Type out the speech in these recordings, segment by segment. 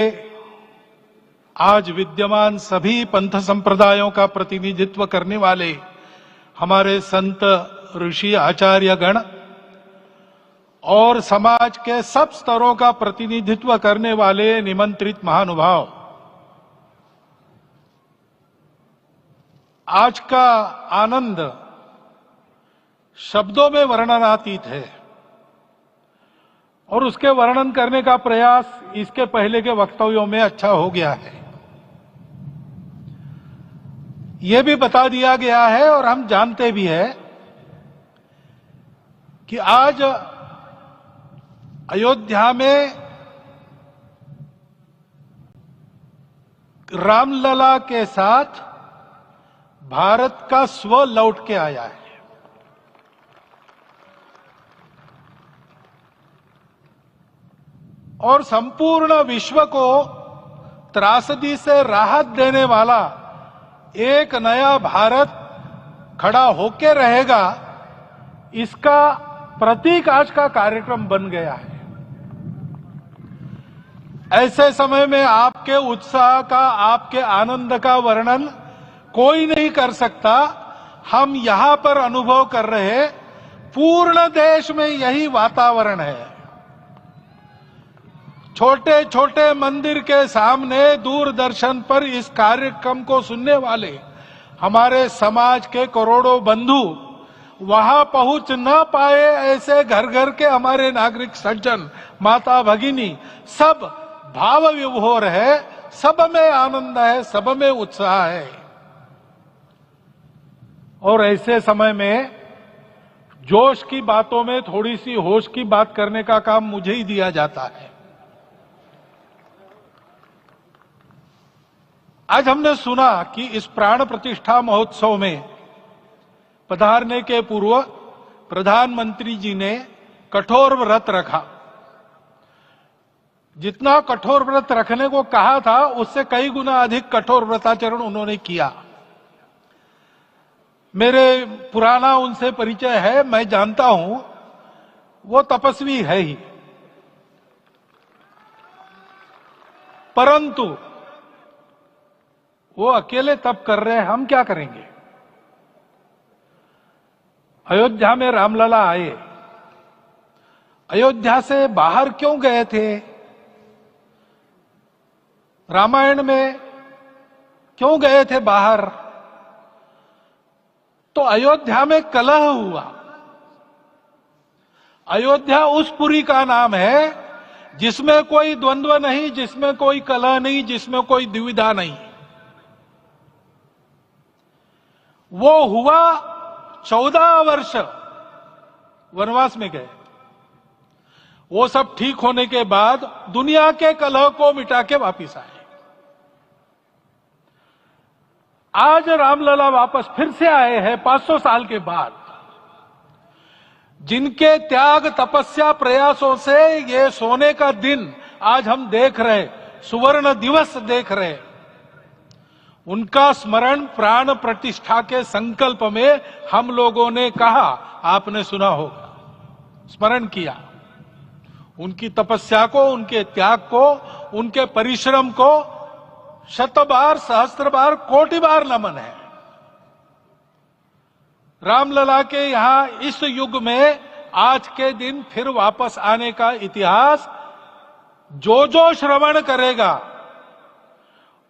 आज विद्यमान सभी पंथ संप्रदायों का प्रतिनिधित्व करने वाले हमारे संत ऋषि आचार्य गण और समाज के सब स्तरों का प्रतिनिधित्व करने वाले निमंत्रित महानुभाव, आज का आनंद शब्दों में वर्णनातीत है और उसके वर्णन करने का प्रयास इसके पहले के वक्तव्यों में अच्छा हो गया है। यह भी बता दिया गया है और हम जानते भी हैं कि आज अयोध्या में रामलला के साथ भारत का स्व लौट के आया है। और संपूर्ण विश्व को त्रासदी से राहत देने वाला एक नया भारत खड़ा होके रहेगा, इसका प्रतीक आज का कार्यक्रम बन गया है। ऐसे समय में आपके उत्साह का, आपके आनंद का वर्णन कोई नहीं कर सकता। हम यहां पर अनुभव कर रहे, पूर्ण देश में यही वातावरण है। छोटे छोटे मंदिर के सामने दूरदर्शन पर इस कार्यक्रम को सुनने वाले हमारे समाज के करोड़ों बंधु वहां पहुंच न पाए, ऐसे घर घर के हमारे नागरिक सज्जन, माता भगिनी सब भाव विभोर है, सब में आनंद है, सब में उत्साह है। और ऐसे समय में जोश की बातों में थोड़ी सी होश की बात करने का काम मुझे ही दिया जाता है। आज हमने सुना कि इस प्राण प्रतिष्ठा महोत्सव में पधारने के पूर्व प्रधानमंत्री जी ने कठोर व्रत रखा। जितना कठोर व्रत रखने को कहा था, उससे कई गुना अधिक कठोर व्रताचरण उन्होंने किया। मेरे पुराना उनसे परिचय है, मैं जानता हूं वो तपस्वी है ही, परंतु वो अकेले तप कर रहे हैं, हम क्या करेंगे। अयोध्या में रामलला आए, अयोध्या से बाहर क्यों गए थे, रामायण में क्यों गए थे बाहर, तो अयोध्या में कलह हुआ। अयोध्या उस पुरी का नाम है जिसमें कोई द्वंद्व नहीं, जिसमें कोई कलह नहीं, जिसमें कोई दुविधा नहीं। वो हुआ 14 वर्ष वनवास में गए। वो सब ठीक होने के बाद दुनिया के कलह को मिटा के वापिस आए। आज रामलला वापस फिर से आए हैं 500 साल के बाद। जिनके त्याग, तपस्या, प्रयासों से ये सोने का दिन आज हम देख रहे, सुवर्ण दिवस देख रहे, उनका स्मरण प्राण प्रतिष्ठा के संकल्प में हम लोगों ने कहा, आपने सुना होगा, स्मरण किया। उनकी तपस्या को, उनके त्याग को, उनके परिश्रम को शत बार, सहस्त्र बार, कोटि बार नमन है। रामलला के यहां इस युग में आज के दिन फिर वापस आने का इतिहास जो जो श्रवण करेगा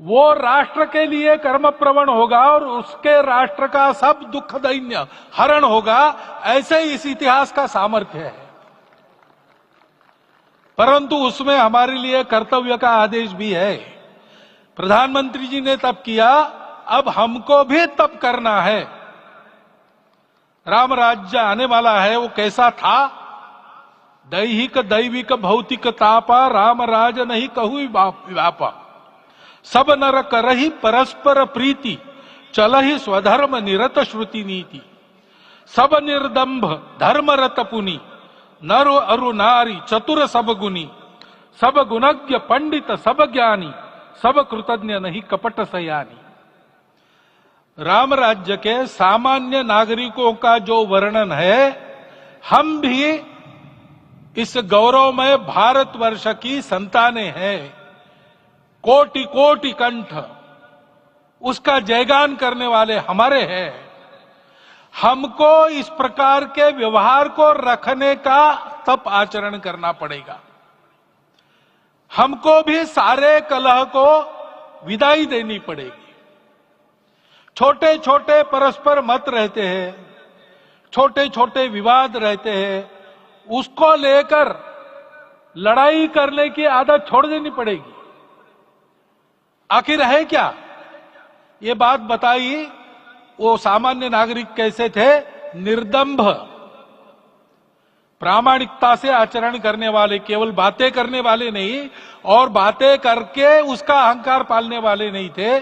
वो राष्ट्र के लिए कर्मप्रवण होगा और उसके राष्ट्र का सब दुख दैन्य हरण होगा। ऐसे ही इस इतिहास का सामर्थ्य है। परंतु उसमें हमारे लिए कर्तव्य का आदेश भी है। प्रधानमंत्री जी ने तप किया, अब हमको भी तप करना है। राम राज्य आने वाला है, वो कैसा था, दैहिक दैविक भौतिक तापा, राम राज नहीं कहु व्यापा, सब नर करहि परस्पर प्रीति, चलहि स्वधर्म निरत श्रुति नीति, सब निर्दंभ धर्मरत पुनि, नर अरु नारी चतुर सब गुनी, सब गुणज्ञ पंडित सब ज्ञानी, सब कृतज्ञ नहीं कपट सयानी। राम राज्य के सामान्य नागरिकों का जो वर्णन है, हम भी इस गौरवमय भारतवर्ष की संतानें हैं। कोटि कोटि कंठ उसका जयगान करने वाले हमारे हैं। हमको इस प्रकार के व्यवहार को रखने का तप आचरण करना पड़ेगा। हमको भी सारे कलह को विदाई देनी पड़ेगी। छोटे छोटे परस्पर मत रहते हैं, छोटे छोटे विवाद रहते हैं, उसको लेकर लड़ाई करने की आदत छोड़ देनी पड़ेगी। आखिर है क्या? ये बात बताई वो सामान्य नागरिक कैसे थे? निर्दंभ, प्रामाणिकता से आचरण करने वाले, केवल बातें करने वाले नहीं और बातें करके उसका अहंकार पालने वाले नहीं थे।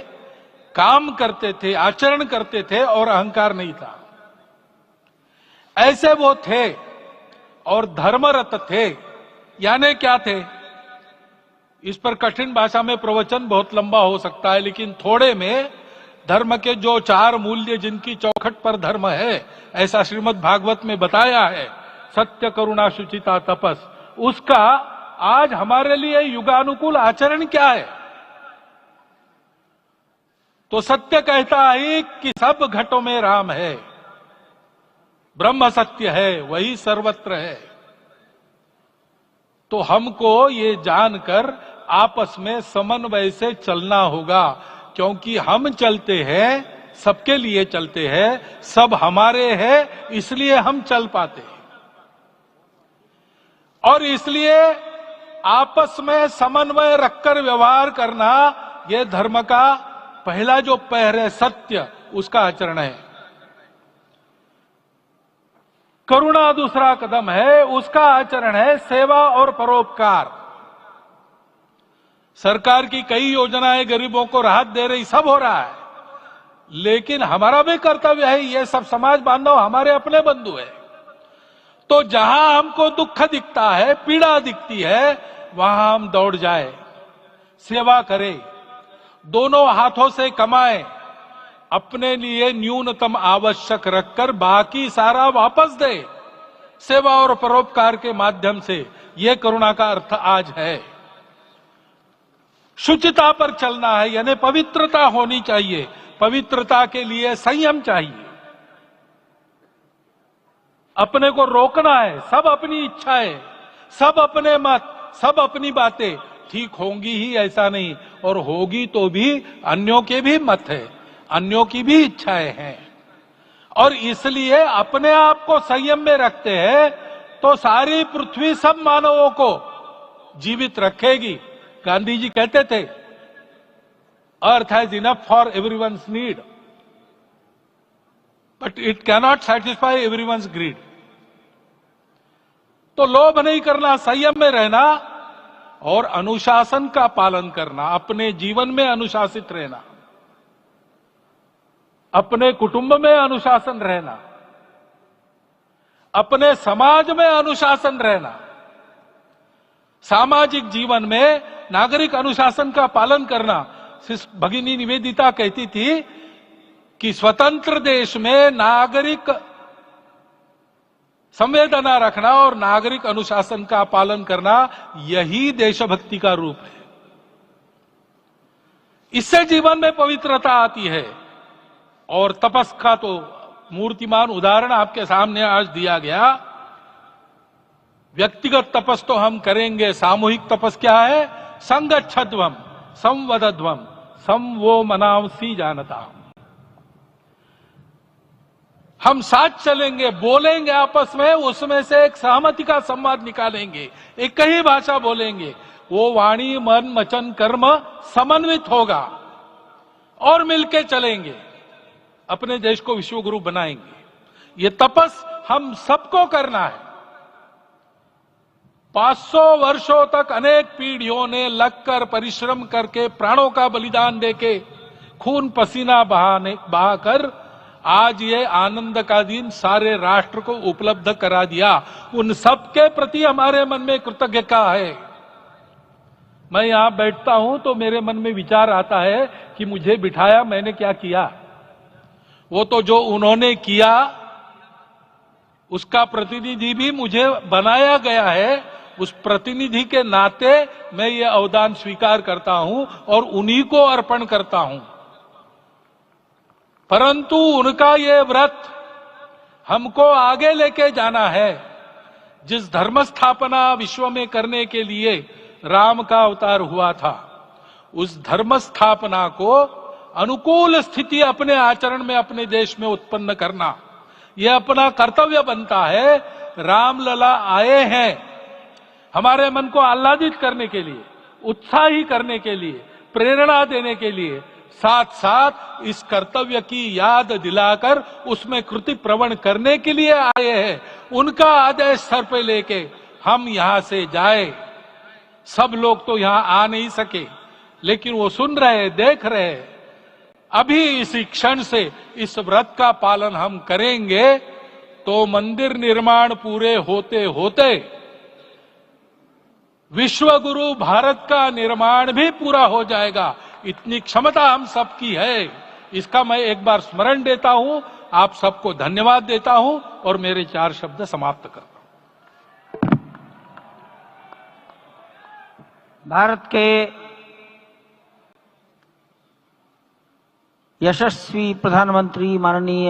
काम करते थे, आचरण करते थे और अहंकार नहीं था। ऐसे वो थे और धर्मरत थे। यानी क्या थे? इस पर कठिन भाषा में प्रवचन बहुत लंबा हो सकता है, लेकिन थोड़े में धर्म के जो 4 मूल्य जिनकी चौखट पर धर्म है, ऐसा श्रीमद् भागवत में बताया है, सत्य, करुणा, शुचिता, तपस, उसका आज हमारे लिए युगानुकूल आचरण क्या है? तो सत्य कहता है कि सब घटों में राम है, ब्रह्म सत्य है, वही सर्वत्र है। तो हमको ये जानकर आपस में समन्वय से चलना होगा, क्योंकि हम चलते हैं, सबके लिए चलते हैं, सब हमारे हैं, इसलिए हम चल पाते हैं। और इसलिए आपस में समन्वय रखकर व्यवहार करना, यह धर्म का पहला जो पैर है, सत्य, उसका आचरण है। करुणा दूसरा कदम है, उसका आचरण है सेवा और परोपकार। सरकार की कई योजनाएं गरीबों को राहत दे रही, सब हो रहा है, लेकिन हमारा भी कर्तव्य है, ये सब समाज बांधव हमारे अपने बंधु है। तो जहां हमको दुख दिखता है, पीड़ा दिखती है, वहां हम दौड़ जाए, सेवा करें, दोनों हाथों से कमाएं, अपने लिए न्यूनतम आवश्यक रखकर बाकी सारा वापस दे, सेवा और परोपकार के माध्यम से। यह करुणा का अर्थ आज है। शुचिता पर चलना है, यानी पवित्रता होनी चाहिए। पवित्रता के लिए संयम चाहिए, अपने को रोकना है। सब अपनी इच्छाएं, सब अपने मत, सब अपनी बातें ठीक होंगी ही ऐसा नहीं, और होगी तो भी अन्यों के भी मत है, अन्यों की भी इच्छाएं हैं। और इसलिए अपने आप को संयम में रखते हैं तो सारी पृथ्वी सब मानवों को जीवित रखेगी। गांधी जी कहते थे, earth has enough for everyone's need but it cannot satisfy everyone's greed. तो लोभ नहीं करना, संयम में रहना और अनुशासन का पालन करना, अपने जीवन में अनुशासित रहना, अपने कुटुंब में अनुशासन रहना, अपने समाज में अनुशासन रहना। सामाजिक जीवन में नागरिक अनुशासन का पालन करना। भगिनी निवेदिता कहती थी कि स्वतंत्र देश में नागरिक संवेदना रखना और नागरिक अनुशासन का पालन करना, यही देशभक्ति का रूप है। इससे जीवन में पवित्रता आती है। और तपस का तो मूर्तिमान उदाहरण आपके सामने आज दिया गया। व्यक्तिगत तपस तो हम करेंगे, सामूहिक तपस क्या है? संगच्छध्वम संवदध्वम सम वो मनावसी जानता। हम साथ चलेंगे, बोलेंगे आपस में, उसमें से एक सहमति का संवाद निकालेंगे, एक ही भाषा बोलेंगे, वो वाणी मन वचन कर्म समन्वित होगा और मिलके चलेंगे, अपने देश को विश्वगुरु बनाएंगे। ये तपस हम सबको करना है। 500 वर्षों तक अनेक पीढ़ियों ने लगकर परिश्रम करके प्राणों का बलिदान देके खून पसीना बहाकर आज ये आनंद का दिन सारे राष्ट्र को उपलब्ध करा दिया। उन सबके प्रति हमारे मन में कृतज्ञता है। मैं यहां बैठता हूं तो मेरे मन में विचार आता है कि मुझे बिठाया, मैंने क्या किया? वो तो जो उन्होंने किया उसका प्रतिनिधि भी मुझे बनाया गया है, उस प्रतिनिधि के नाते मैं ये अवदान स्वीकार करता हूं और उन्हीं को अर्पण करता हूं। परंतु उनका ये व्रत हमको आगे लेके जाना है। जिस धर्म स्थापना विश्व में करने के लिए राम का अवतार हुआ था, उस धर्म स्थापना को अनुकूल स्थिति अपने आचरण में अपने देश में उत्पन्न करना, यह अपना कर्तव्य बनता है। रामलला आए हैं हमारे मन को आह्लादित करने के लिए, उत्साही करने के लिए, प्रेरणा देने के लिए, साथ साथ इस कर्तव्य की याद दिलाकर उसमें कृति प्रवण करने के लिए आए हैं। उनका आदेश सर पे लेके हम यहां से जाए। सब लोग तो यहां आ नहीं सके, लेकिन वो सुन रहे, देख रहे। अभी इसी क्षण से इस व्रत का पालन हम करेंगे तो मंदिर निर्माण पूरे होते होते विश्व गुरु भारत का निर्माण भी पूरा हो जाएगा। इतनी क्षमता हम सबकी है। इसका मैं एक बार स्मरण देता हूं, आप सबको धन्यवाद देता हूं और मेरे 4 शब्द समाप्त करता हूं। भारत के यशस्वी प्रधानमंत्री माननीय